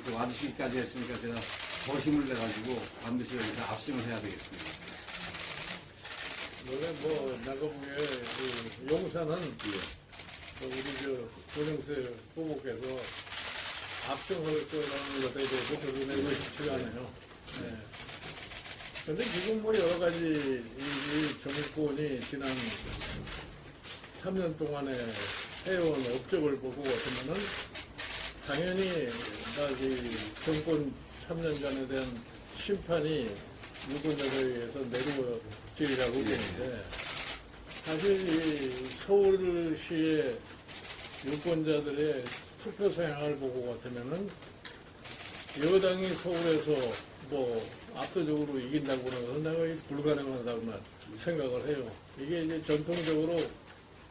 이렇게 와주시기까지 했으니까 제가 더 힘을 내가지고 반드시 여기서 압승을 해야 되겠습니다. 원래 내가 보기에 용산은 우리 조정세 후보께서 압승할 거라는 것에 대해서 저도 매우 쉽지가 않아요. 네. 근데 지금 여러 가지 이 정권이 지난 3년 동안에 해온 업적을 보고 보면은 당연히 이 정권 3년간에 대한 심판이 유권자들에 의해서 내려지리라고 보는데, 사실 이 서울시의 유권자들의 투표 성향을 보고 같으면은 여당이 서울에서 압도적으로 이긴다고 하는 것은 내가 불가능하다고만 생각을 해요. 이게 이제 전통적으로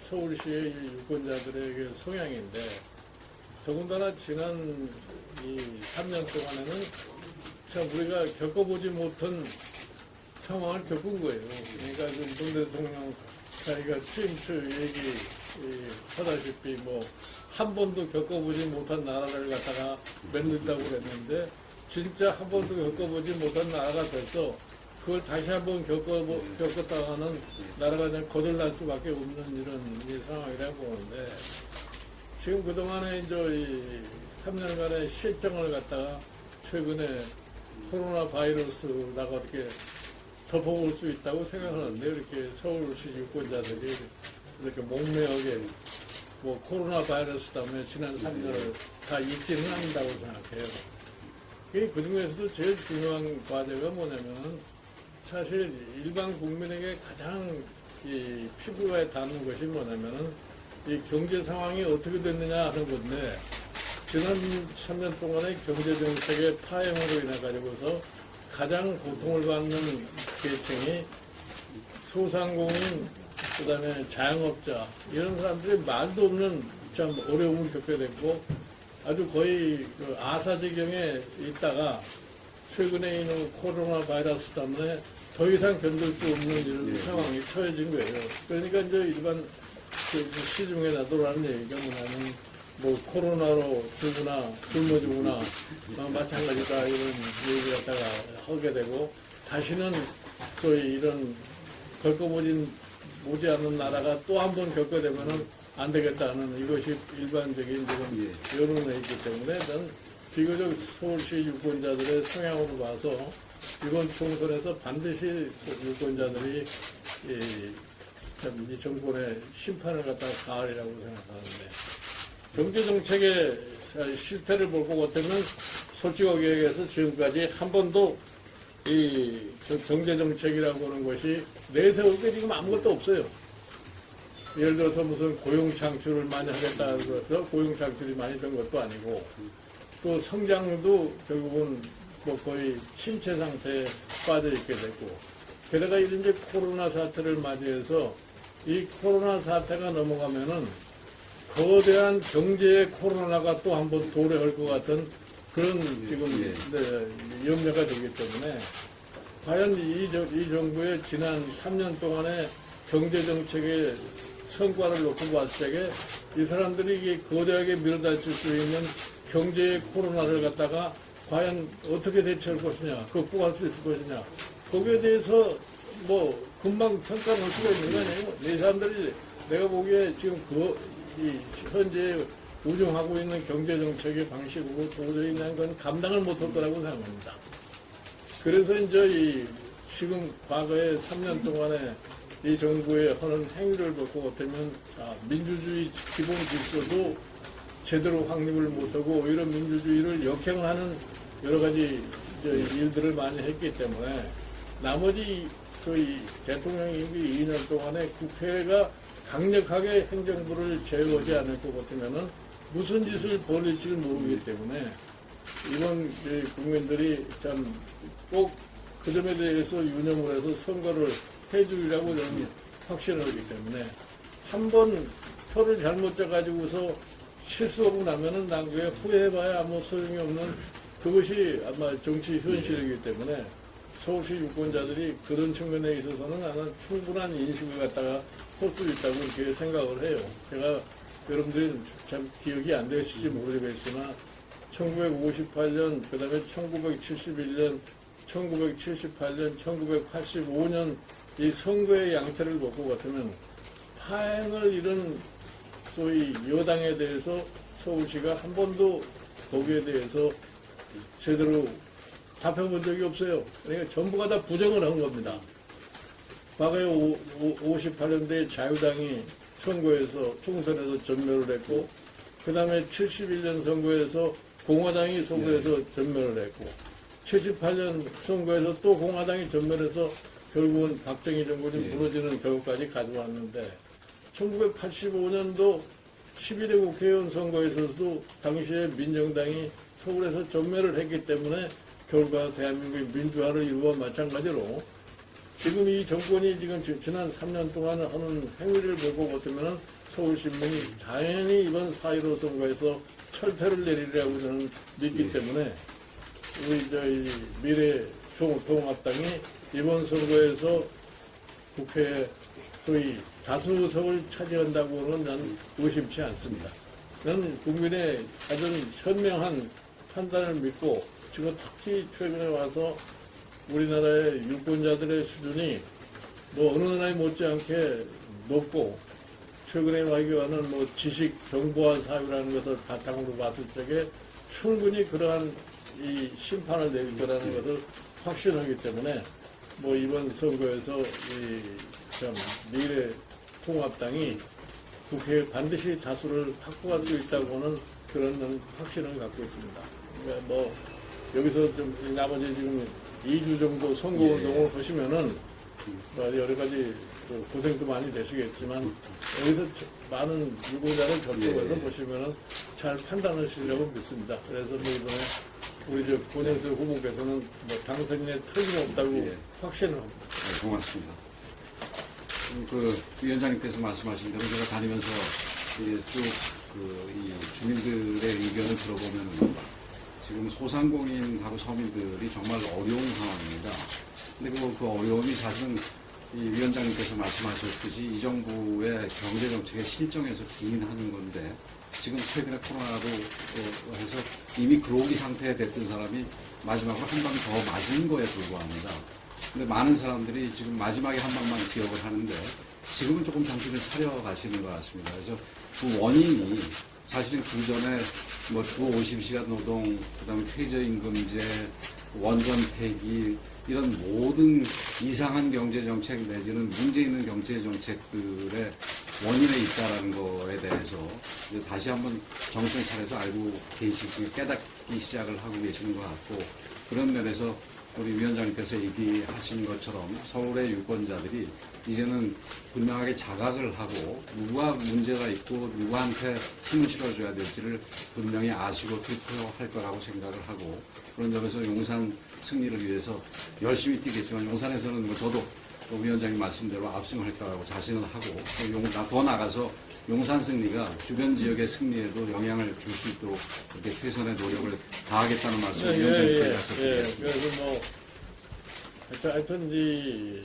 서울시의 유권자들의 성향인데, 더군다나 지난 이 3년 동안에는 참 우리가 겪어보지 못한 상황을 겪은 거예요. 그러니까 문 대통령 자기가 취임 초 얘기하다시피 한 번도 겪어보지 못한 나라를 갖다가 만든다고 그랬는데, 진짜 한 번도 겪어보지 못한 나라가 돼서 그걸 다시 한번 겪었다가는 나라가 그냥 거들날 수밖에 없는 이런 상황이라고 보는데, 지금 그동안에 이제 이 3년간의 실정을 갖다가 최근에 코로나 바이러스다가 어떻게 덮어볼 수 있다고 생각하는데, 이렇게 서울시 유권자들이 이렇게 목매하게 코로나 바이러스 때문에 지난 3년을 다 잊지는 않는다고 생각해요. 그 중에서도 제일 중요한 과제가 뭐냐면, 사실 일반 국민에게 가장 이 피부에 닿는 것이 뭐냐면은 이 경제 상황이 어떻게 됐느냐 하는 건데, 지난 3년 동안의 경제 정책의 파행으로 인해 가지고서 가장 고통을 받는 계층이 소상공인, 그다음에 자영업자, 이런 사람들이 말도 없는 참 어려움을 겪게 됐고, 아주 거의 아사지경에 있다가 최근에 있는 코로나 바이러스 때문에 더 이상 견딜 수 없는 이런 상황이 처해진 거예요. 그러니까 이제 일반 시중에 나돌아가는 얘기가 뭐냐면, 코로나로 굶어 죽으나 마찬가지다, 이런 얘기 갖다가 하게 되고, 다시는 소위 이런 겪어보지 않은 나라가 또 한 번 겪게 되면은 안 되겠다는 이것이 일반적인 지금 여론에 있기 때문에, 난 비교적 서울시 유권자들의 성향으로 봐서 이번 총선에서 반드시 유권자들이 이 정권의 심판을 갖다가 가하리라고 생각하는데, 경제정책의 실태를 볼 것 같으면 솔직하게 얘기해서 지금까지 한 번도 이 경제정책이라고 하는 것이 내세울 게 지금 아무것도 없어요. 예를 들어서 무슨 고용 창출을 많이 하겠다고 해서 고용 창출이 많이 된 것도 아니고, 또 성장도 결국은 거의 침체 상태에 빠져 있게 됐고, 게다가 이제 코로나 사태를 맞이해서 이 코로나 사태가 넘어가면은 거대한 경제의 코로나가 또 한 번 도래할 것 같은 그런 지금 염려가 되기 때문에, 과연 이 정부의 지난 3년 동안의 경제정책의 성과를 놓고 봤을 때 이 사람들이 이게 거대하게 밀어닥칠 수 있는 경제의 코로나를 갖다가 과연 어떻게 대처할 것이냐, 극복할 수 있을 것이냐, 거기에 대해서 금방 평가할 수가 있는 거 아니에요. 이 사람들이 내가 보기에 지금 이 현재 운영하고 있는 경제정책의 방식으로 도저히 건 감당을 못할 거라고 생각합니다. 그래서 이제 지금 과거에 3년 동안에 이 정부의 하는 행위를 보고 같으면 민주주의 기본 질서도 제대로 확립을 못하고 오히려 민주주의를 역행하는 여러 가지 일들을 많이 했기 때문에, 나머지 소위 대통령 임기 2년 동안에 국회가 강력하게 행정부를 제어하지 않을 것 같으면은 무슨 짓을 벌일지를 모르기 때문에, 이번 국민들이 참 꼭 그 점에 대해서 유념을 해서 선거를 해주리라고 저는 확신하기 때문에, 한 번 표를 잘못 짜가지고서 실수하고 나면은 나중에 후회해봐야 아무 소용이 없는, 그것이 아마 정치 현실이기 때문에 서울시 유권자들이 그런 측면에 있어서는 나는 충분한 인식을 갖다가 할 수 있다고 이렇게 생각을 해요. 제가 여러분들이 참 기억이 안 되실지 모르겠으나 1958년, 그 다음에 1971년, 1978년, 1985년 이 선거의 양태를 보고 같으면 파행을 이룬 소위 여당에 대해서 서울시가 한 번도 거기에 대해서 제대로 답해본 적이 없어요. 그러니까 전부가 다 부정을 한 겁니다. 과거에 58년대 자유당이 선거에서 총선에서 전멸을 했고 그 다음에 71년 선거에서 공화당이 선거에서 전멸을 했고 78년 선거에서 또 공화당이 전멸해서 결국은 박정희 정권이 무너지는 결과까지 가져왔는데 1985년도 11대 국회의원 선거에서도 당시에 민정당이 서울에서 전멸을 했기 때문에 결과 대한민국의 민주화를 이루어 마찬가지로 지금 이 정권이 지금 지난 3년 동안 하는 행위를 보고 보면 서울시민이 당연히 이번 4.15 선거에서 철퇴를 내리리라고 저는 믿기 때문에 우리 저희 미래통합당이 이번 선거에서 국회에 소위 다수석을 차지한다고는 난 의심치 않습니다. 나는 국민의 가장 현명한 판단을 믿고 지금 특히 최근에 와서 우리나라의 유권자들의 수준이 뭐 어느 나라에 못지않게 높고 최근에 발견하는 뭐 지식 정보화 사회라는 것을 바탕으로 봤을 적에 충분히 그러한 이 심판을 내릴 거라는 것을 확신하기 때문에 뭐 이번 선거에서 참 미래통합당이 국회에 반드시 다수를 확보할 수 있다고는 그런 확신을 갖고 있습니다. 그러니까 뭐 여기서 좀 나머지 지금 2주 정도 선거운동을 하시면은 여러 가지 고생도 많이 되시겠지만 여기서 많은 유권자를 접촉해서 보시면은 잘 판단하시려고 믿습니다. 그래서 뭐 이번에 우리 저 권영세 후보께서는 뭐 당선인의 틀림없다고 확신을 합니다. 네, 고맙습니다. 그 위원장님께서 말씀하신 대로 제가 다니면서 쭉 이 주민들의 의견을 들어보면 지금 소상공인하고 서민들이 정말 어려운 상황입니다. 근데 그 어려움이 사실은 이 위원장님께서 말씀하셨듯이 이 정부의 경제 정책의 실정에서 기인하는 건데 지금 최근에 코로나로 해서 이미 그로기 상태에 됐던 사람이 마지막으로 한 방 더 맞은 거에 불과합니다. 근데 많은 사람들이 지금 마지막에 한 방만 기억을 하는데 지금은 조금 정신을 차려가시는 것 같습니다. 그래서 그 원인이 사실은 그 전에 뭐 주 50시간 노동, 그 다음에 최저임금제, 원전 폐기, 이런 모든 이상한 경제정책 내지는 문제 있는 경제정책들의 원인에 있다라는 거에 대해서 이제 다시 한번 정신을 차려서 알고 계시고 깨닫기 시작을 하고 계시는 것 같고 그런 면에서 우리 위원장님께서 얘기하신 것처럼 서울의 유권자들이 이제는 분명하게 자각을 하고 누가 문제가 있고 누구한테 힘을 실어줘야 될지를 분명히 아시고 투표할 거라고 생각을 하고 그런 점에서 용산 승리를 위해서 열심히 뛰겠지만 용산에서는 뭐 저도 위원장님 말씀대로 압승할 거라고 자신을 하고 더 나가서 용산 승리가 주변 지역의 승리에도 영향을 줄 수 있도록 이렇게 최선의 노력을 다하겠다는 말씀을 위원장님께 하셨습니다. 그래서 뭐 하여튼 이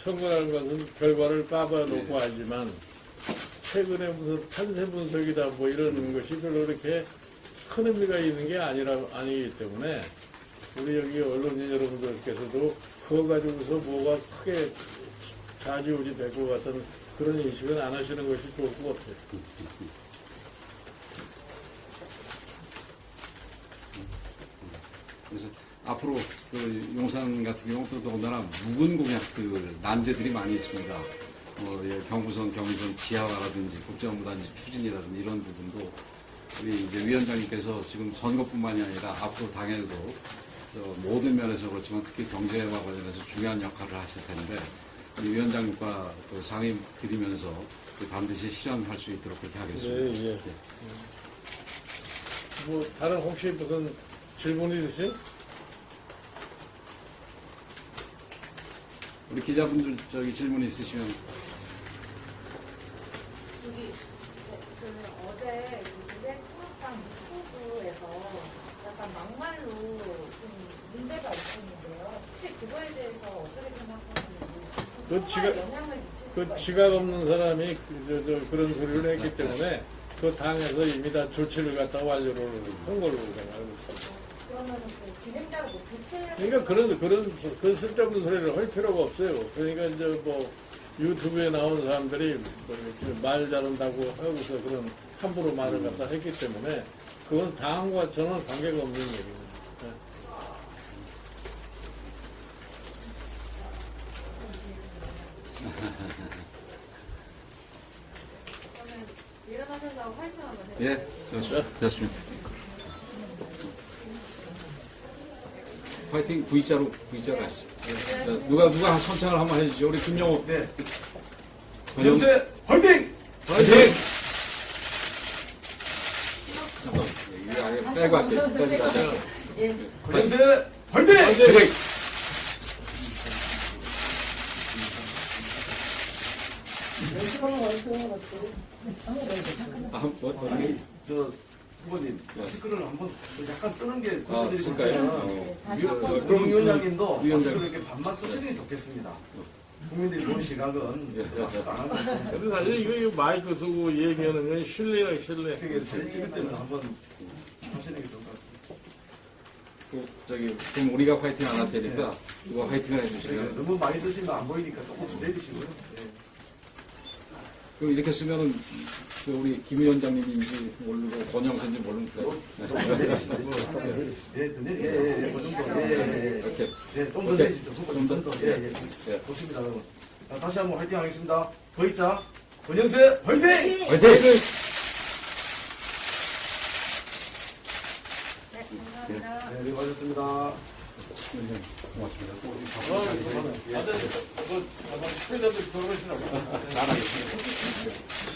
선거라는 것은 결과를 까봐놓고 알지만 최근에 무슨 탄세 분석이다 뭐 이런 것이 별로 그렇게 큰 의미가 있는 게 아니기 때문에 우리 여기 언론인 여러분들께서도 그거 가지고서 뭐가 크게 좌지우지 될 것 같은 그런 인식은 안 하시는 것이 좋을 것 같아요. 그래서 앞으로 그 용산 같은 경우 또 더군다나 묵은 공약들, 난제들이 많이 있습니다. 경부선, 경의선 지하화라든지 국정원부단지 추진이라든지 이런 부분도 우리 이제 위원장님께서 지금 선거뿐만이 아니라 앞으로 당에도 모든 면에서 그렇지만 특히 경제와 관련해서 중요한 역할을 하실 텐데 우리 위원장님과 그 상의 드리면서 반드시 실현할 수 있도록 그렇게 하겠습니다. 네, 예. 뭐 다른 혹시 무슨 질문이 있으세요? 우리 기자분들 저기 질문 있으시면 여기 어제 미래통합당 후보에서 약간 막말로 좀 문제가 있었는데요. 혹시 그거에 대해서 어떻게 생각하시는지 영향을 미칠 수가 지각 없는 사람이 그런 소리를 했기 때문에 그 당에서 이미 다 조치를 갖다 완료를 한 걸로 생각하고 있습니다. 그러면은 그 진행자가 뭐 교체. 그러니까 그런 쓸데없는 소리를 할 필요가 없어요. 그러니까 이제 뭐 유튜브에 나온 사람들이 뭐 이렇게 말 잘한다고 하고서 그런 함부로 말을 갖다 했기 때문에 그건 당과 저는 관계가 없는 얘기입니다. 네. 그러면 일어나신다고 화이팅 한번 해요. 예, 됐습니다. 화이팅 V자로 가시죠. 누가 선창을 한번 해주죠. 우리 김영호. 네. 권영세 화이팅! 화이팅! 잠깐만, 이거 아예 빼고 할게요. 빼고 하자. 권영세 화이팅! 화이팅! 어떻게? 저 후보님 마스크를 한번 약간 쓰는 게 아, 쓸까요? 그럼 위원장님도 위원장. 마스크를 이렇게 반만 쓰시는 게 좋겠습니다. 국민들이 보는 시각은 마스크 안 하고 그래서 사실 이거 마이크 쓰고 얘기하는 건 신뢰야, 신뢰. 되게 사진 찍을 때는 한번 하시는 게 좋을 것 같습니다. 그럼 우리가 화이팅 안 할 테니까 누가 화이팅을 네, 해주시면. 너무 많이 쓰시면 안 보이니까 조금씩 내리시고요. 네. 그럼 이렇게 쓰면은 우리 김 위원장님인지 모르고 권영세인지 모르니까. 더 내리시고. 예, 더 내리. 예, 그 정도. 예. 이렇게. 예, 좀 더 오케이. 내리시죠. 좀 더? 예, 예. 예. 좋습니다. 여러분. 자, 다시 한번 화이팅 하겠습니다. V자 권영세 화이팅! 화이팅! 네, 감사합니다. 네, 수고하셨습니다. 고맙습니다. 또 우리 아, 다들 뭐, 아마 스페인들 결혼하시나 봐. 나가겠습니다.